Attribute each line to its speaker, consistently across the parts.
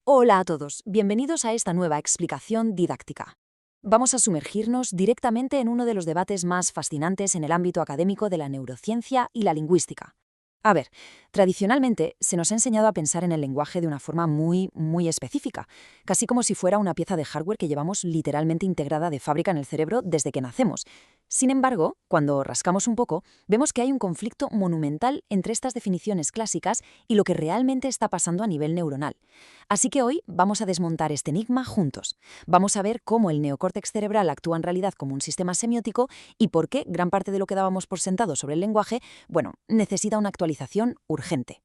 Speaker 1: Hola a todos, bienvenidos a esta nueva explicación didáctica. Vamos a sumergirnos directamente en uno de los debates más fascinantes en el ámbito académico de la neurociencia y la lingüística. A ver, tradicionalmente se nos ha enseñado a pensar en el lenguaje de una forma muy específica, casi como si fuera una pieza de hardware que llevamos literalmente integrada de fábrica en el cerebro desde que nacemos. Sin embargo, cuando rascamos un poco, vemos que hay un conflicto monumental entre estas definiciones clásicas y lo que realmente está pasando a nivel neuronal. Así que hoy vamos a desmontar este enigma juntos. Vamos a ver cómo el neocórtex cerebral actúa en realidad como un sistema semiótico y por qué gran parte de lo que dábamos por sentado sobre el lenguaje, necesita una actualización urgente.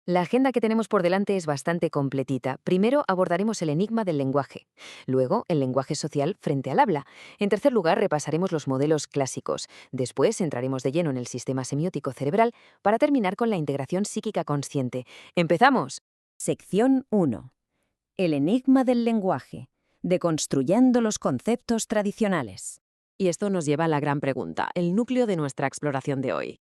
Speaker 2: La agenda que tenemos por delante es bastante completita. Primero abordaremos el enigma del lenguaje, luego el lenguaje social frente al habla. En tercer lugar, repasaremos los modelos clásicos. Después entraremos de lleno en el sistema semiótico cerebral para terminar con la integración psíquica consciente. ¡Empezamos!
Speaker 3: Sección 1. El enigma del lenguaje. Deconstruyendo los conceptos tradicionales.
Speaker 2: Y esto nos lleva a la gran pregunta, el núcleo de nuestra exploración de hoy.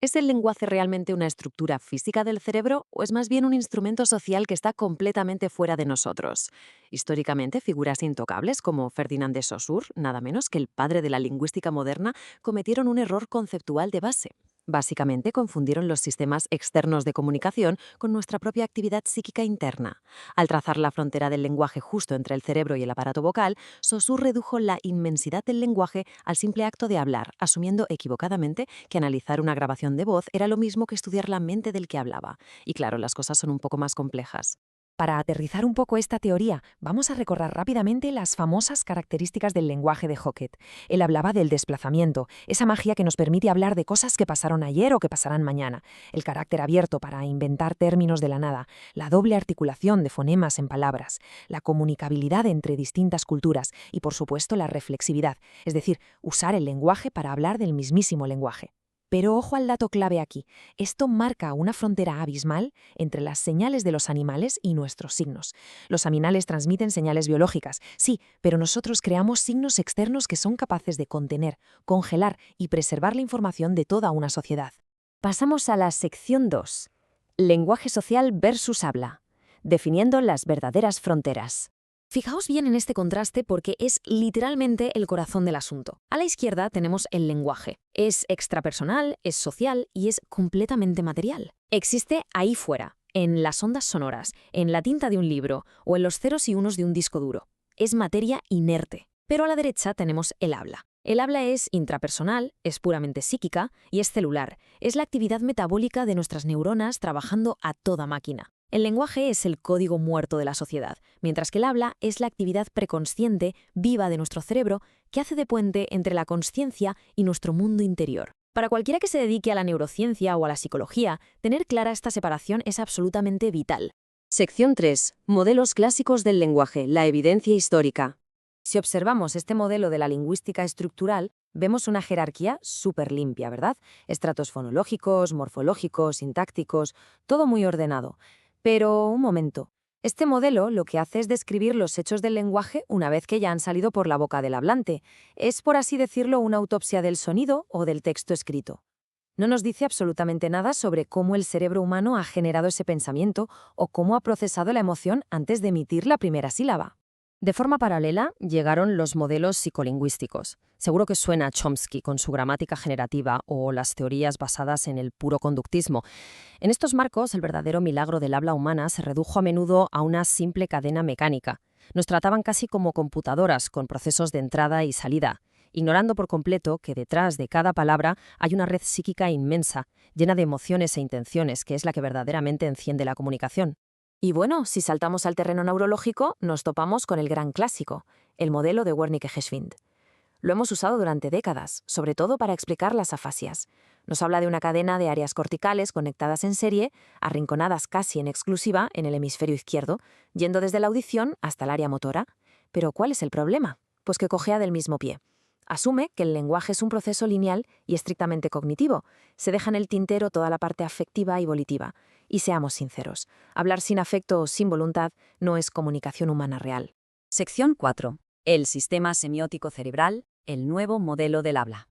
Speaker 2: ¿Es el lenguaje realmente una estructura física del cerebro o es más bien un instrumento social que está completamente fuera de nosotros? Históricamente, figuras intocables como Ferdinand de Saussure, nada menos que el padre de la lingüística moderna, cometieron un error conceptual de base. Básicamente confundieron los sistemas externos de comunicación con nuestra propia actividad psíquica interna. Al trazar la frontera del lenguaje justo entre el cerebro y el aparato vocal, Saussure redujo la inmensidad del lenguaje al simple acto de hablar, asumiendo equivocadamente que analizar una grabación de voz era lo mismo que estudiar la mente del que hablaba. Y claro, las cosas son un poco más complejas.
Speaker 3: Para aterrizar un poco esta teoría, vamos a recorrer rápidamente las famosas características del lenguaje de Hockett. Él hablaba del desplazamiento, esa magia que nos permite hablar de cosas que pasaron ayer o que pasarán mañana, el carácter abierto para inventar términos de la nada, la doble articulación de fonemas en palabras, la comunicabilidad entre distintas culturas y, por supuesto, la reflexividad, es decir, usar el lenguaje para hablar del mismísimo lenguaje. Pero ojo al dato clave aquí. Esto marca una frontera abismal entre las señales de los animales y nuestros signos. Los animales transmiten señales biológicas, sí, pero nosotros creamos signos externos que son capaces de contener, congelar y preservar la información de toda una sociedad. Pasamos a la sección 2. Lenguaje social versus habla. Definiendo las verdaderas fronteras.
Speaker 1: Fijaos bien en este contraste porque es literalmente el corazón del asunto. A la izquierda tenemos el lenguaje. Es extrapersonal, es social y es completamente material. Existe ahí fuera, en las ondas sonoras, en la tinta de un libro o en los ceros y unos de un disco duro. Es materia inerte. Pero a la derecha tenemos el habla. El habla es intrapersonal, es puramente psíquica y es celular. Es la actividad metabólica de nuestras neuronas trabajando a toda máquina. El lenguaje es el código muerto de la sociedad, mientras que el habla es la actividad preconsciente, viva de nuestro cerebro, que hace de puente entre la consciencia y nuestro mundo interior. Para cualquiera que se dedique a la neurociencia o a la psicología, tener clara esta separación es absolutamente vital.
Speaker 2: Sección 3. Modelos clásicos del lenguaje, la evidencia histórica.
Speaker 3: Si observamos este modelo de la lingüística estructural, vemos una jerarquía súper limpia, ¿verdad? Estratos fonológicos, morfológicos, sintácticos, todo muy ordenado. Pero, un momento, este modelo lo que hace es describir los hechos del lenguaje una vez que ya han salido por la boca del hablante. Es, por así decirlo, una autopsia del sonido o del texto escrito. No nos dice absolutamente nada sobre cómo el cerebro humano ha generado ese pensamiento o cómo ha procesado la emoción antes de emitir la primera sílaba. De forma paralela, llegaron los modelos psicolingüísticos. Seguro que suena a Chomsky con su gramática generativa o las teorías basadas en el puro conductismo. En estos marcos, el verdadero milagro del habla humana se redujo a menudo a una simple cadena mecánica. Nos trataban casi como computadoras con procesos de entrada y salida, ignorando por completo que detrás de cada palabra hay una red psíquica inmensa, llena de emociones e intenciones, que es la que verdaderamente enciende la comunicación. Y bueno, si saltamos al terreno neurológico, nos topamos con el gran clásico, el modelo de Wernicke-Geschwind. Lo hemos usado durante décadas, sobre todo para explicar las afasias. Nos habla de una cadena de áreas corticales conectadas en serie, arrinconadas casi en exclusiva en el hemisferio izquierdo, yendo desde la audición hasta el área motora. Pero ¿cuál es el problema? Pues que cojea del mismo pie. Asume que el lenguaje es un proceso lineal y estrictamente cognitivo. Se deja en el tintero toda la parte afectiva y volitiva. Y seamos sinceros, hablar sin afecto o sin voluntad no es comunicación humana real.
Speaker 1: Sección 4. El sistema semiótico cerebral, el nuevo modelo del habla.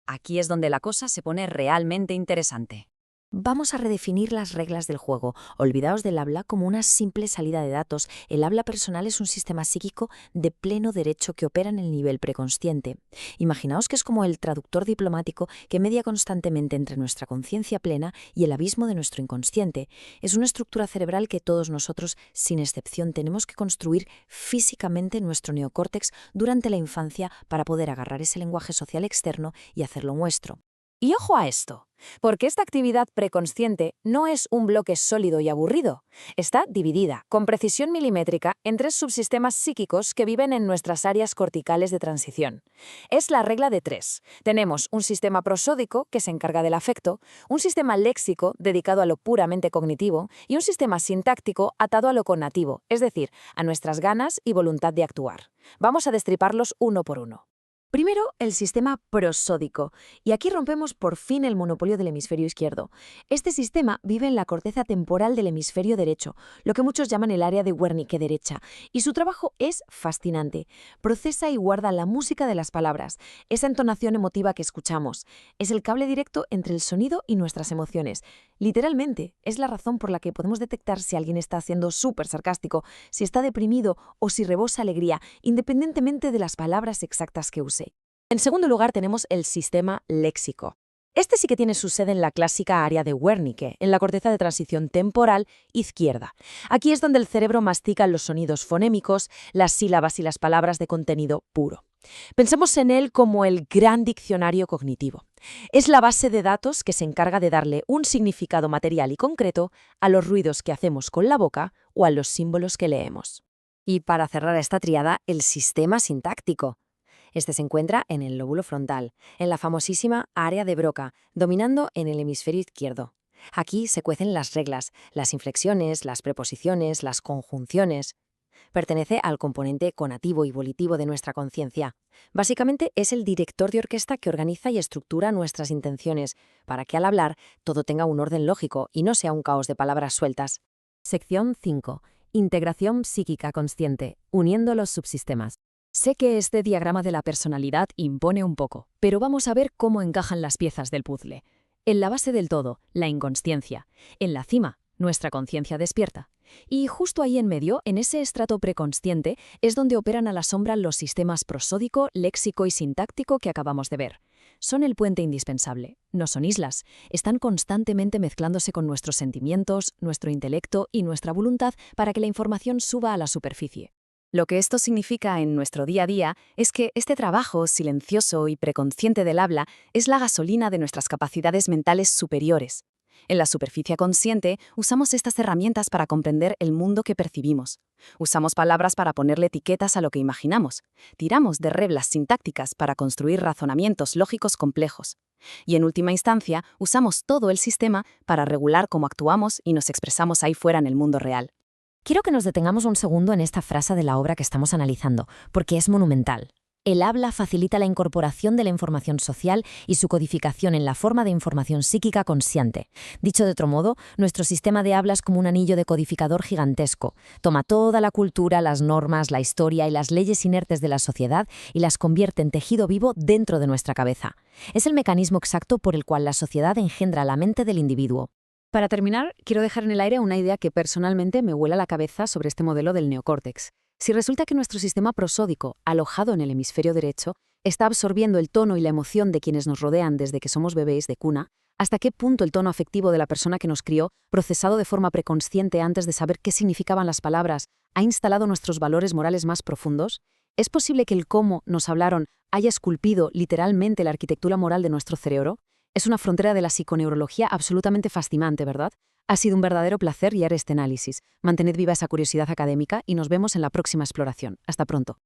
Speaker 1: Aquí es donde la cosa se pone realmente interesante.
Speaker 3: Vamos a redefinir las reglas del juego. Olvidaos del habla como una simple salida de datos. El habla personal es un sistema psíquico de pleno derecho que opera en el nivel preconsciente. Imaginaos que es como el traductor diplomático que media constantemente entre nuestra conciencia plena y el abismo de nuestro inconsciente. Es una estructura cerebral que todos nosotros, sin excepción, tenemos que construir físicamente en nuestro neocórtex durante la infancia para poder agarrar ese lenguaje social externo y hacerlo nuestro. Y ojo a esto, porque esta actividad preconsciente no es un bloque sólido y aburrido. Está dividida, con precisión milimétrica, en 3 subsistemas psíquicos que viven en nuestras áreas corticales de transición. Es la regla de 3. Tenemos un sistema prosódico, que se encarga del afecto, un sistema léxico, dedicado a lo puramente cognitivo, y un sistema sintáctico atado a lo connativo, es decir, a nuestras ganas y voluntad de actuar. Vamos a destriparlos uno por uno. Primero, el sistema prosódico. Y aquí rompemos por fin el monopolio del hemisferio izquierdo. Este sistema vive en la corteza temporal del hemisferio derecho, lo que muchos llaman el área de Wernicke derecha, y su trabajo es fascinante. Procesa y guarda la música de las palabras, esa entonación emotiva que escuchamos. Es el cable directo entre el sonido y nuestras emociones. Literalmente, es la razón por la que podemos detectar si alguien está siendo súper sarcástico, si está deprimido o si rebosa alegría, independientemente de las palabras exactas que use. En segundo lugar, tenemos el sistema léxico. Este sí que tiene su sede en la clásica área de Wernicke, en la corteza de transición temporal izquierda. Aquí es donde el cerebro mastica los sonidos fonémicos, las sílabas y las palabras de contenido puro. Pensemos en él como el gran diccionario cognitivo. Es la base de datos que se encarga de darle un significado material y concreto a los ruidos que hacemos con la boca o a los símbolos que leemos. Y para cerrar esta tríada, el sistema sintáctico. Este se encuentra en el lóbulo frontal, en la famosísima área de Broca, dominando en el hemisferio izquierdo. Aquí se cuecen las reglas, las inflexiones, las preposiciones, las conjunciones. Pertenece al componente conativo y volitivo de nuestra conciencia. Básicamente es el director de orquesta que organiza y estructura nuestras intenciones, para que al hablar todo tenga un orden lógico y no sea un caos de palabras sueltas. Sección 5. Integración psíquica consciente, uniendo los subsistemas. Sé que este diagrama de la personalidad impone un poco, pero vamos a ver cómo encajan las piezas del puzzle. En la base del todo, la inconsciencia. En la cima, nuestra conciencia despierta. Y justo ahí en medio, en ese estrato preconsciente, es donde operan a la sombra los sistemas prosódico, léxico y sintáctico que acabamos de ver. Son el puente indispensable, no son islas. Están constantemente mezclándose con nuestros sentimientos, nuestro intelecto y nuestra voluntad para que la información suba a la superficie. Lo que esto significa en nuestro día a día es que este trabajo silencioso y preconsciente del habla es la gasolina de nuestras capacidades mentales superiores. En la superficie consciente usamos estas herramientas para comprender el mundo que percibimos. Usamos palabras para ponerle etiquetas a lo que imaginamos. Tiramos de reglas sintácticas para construir razonamientos lógicos complejos. Y en última instancia, usamos todo el sistema para regular cómo actuamos y nos expresamos ahí fuera en el mundo real. Quiero que nos detengamos un segundo en esta frase de la obra que estamos analizando, porque es monumental. El habla facilita la incorporación de la información social y su codificación en la forma de información psíquica consciente. Dicho de otro modo, nuestro sistema de habla es como un anillo decodificador gigantesco. Toma toda la cultura, las normas, la historia y las leyes inertes de la sociedad y las convierte en tejido vivo dentro de nuestra cabeza. Es el mecanismo exacto por el cual la sociedad engendra la mente del individuo. Para terminar, quiero dejar en el aire una idea que personalmente me vuela la cabeza sobre este modelo del neocórtex. Si resulta que nuestro sistema prosódico, alojado en el hemisferio derecho, está absorbiendo el tono y la emoción de quienes nos rodean desde que somos bebés de cuna, ¿hasta qué punto el tono afectivo de la persona que nos crió, procesado de forma preconsciente antes de saber qué significaban las palabras, ha instalado nuestros valores morales más profundos? ¿Es posible que el cómo nos hablaron haya esculpido literalmente la arquitectura moral de nuestro cerebro? Es una frontera de la psiconeurología absolutamente fascinante, ¿verdad? Ha sido un verdadero placer guiar este análisis. Mantened viva esa curiosidad académica y nos vemos en la próxima exploración. Hasta pronto.